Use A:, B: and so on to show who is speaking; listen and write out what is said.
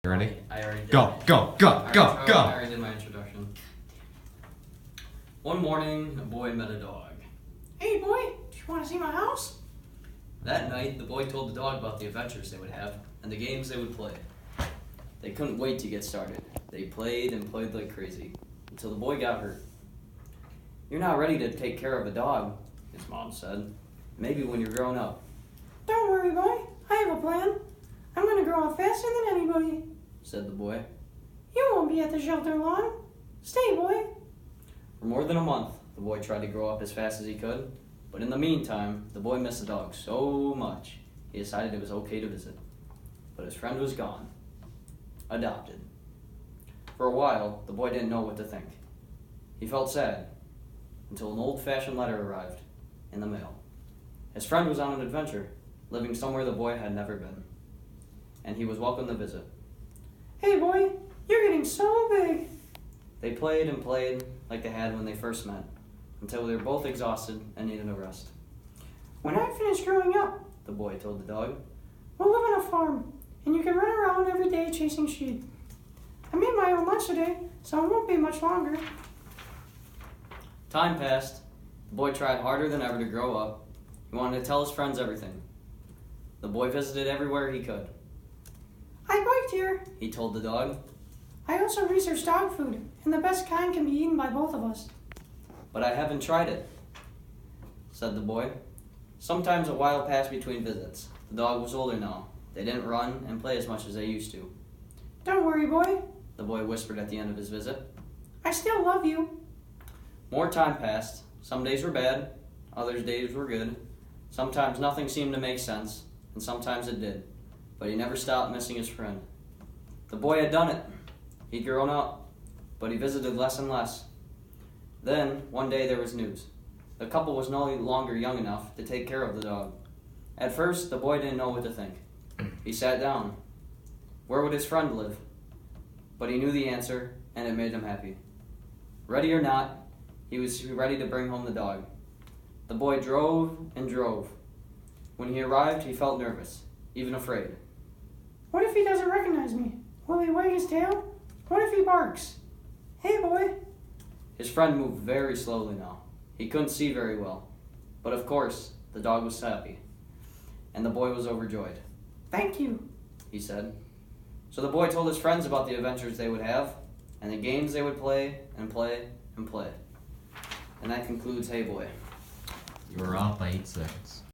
A: Ready?
B: I already did.
A: Go, go, go, go,
B: I
A: go!
B: already did my introduction. One morning, a boy met a dog.
C: Hey boy, do you want to see my house?
B: That night, the boy told the dog about the adventures they would have and the games they would play. They couldn't wait to get started. They played and played like crazy until the boy got hurt. "You're not ready to take care of a dog," his mom said. "Maybe when you're grown up,"
C: Don't worry boy, I have a plan. I'm going to grow up faster than anybody.
B: said the boy.
C: You won't be at the shelter long. Stay boy.
B: For more than a month, the boy tried to grow up as fast as he could, but in the meantime, the boy missed the dog so much, he decided it was okay to visit. But his friend was gone. Adopted. For a while, the boy didn't know what to think. He felt sad, until an old-fashioned letter arrived in the mail. His friend was on an adventure, living somewhere the boy had never been, and he was welcome to visit.
C: Hey boy, you're getting so big.
B: They played and played like they had when they first met, until they were both exhausted and needed a rest.
C: When I finish growing up,
B: The boy told the dog.
C: we'll live on a farm, and you can run around every day chasing sheep. I made my own lunch today, so it won't be much longer.
B: Time passed. The boy tried harder than ever to grow up. He wanted to tell his friends everything. The boy visited everywhere he could.
C: I biked here.
B: He told the dog,
C: I also researched dog food, and the best kind can be eaten by both of us.
B: "But I haven't tried it," said the boy. Sometimes a while passed between visits. The dog was older now. They didn't run and play as much as they used to.
C: Don't worry boy,
B: The boy whispered at the end of his visit.
C: I still love you.
B: More time passed. Some days were bad, other days were good. Sometimes nothing seemed to make sense, and sometimes it did. But he never stopped missing his friend. The boy had done it. He'd grown up, but he visited less and less. Then, one day there was news. The couple was no longer young enough to take care of the dog. At first, the boy didn't know what to think. He sat down. Where would his friend live? But he knew the answer, and it made him happy. Ready or not, he was ready to bring home the dog. The boy drove and drove. When he arrived, he felt nervous, even afraid.
C: What if he doesn't recognize me? Will he wag his tail? What if he barks? Hey boy,
B: His friend moved very slowly now. He couldn't see very well. But of course, the dog was happy. And the boy was overjoyed.
C: thank you.
B: He said. So the boy told his friends about the adventures they would have, and the games they would play and play and play. And that concludes Hey Boy.
A: You were off by 8 seconds.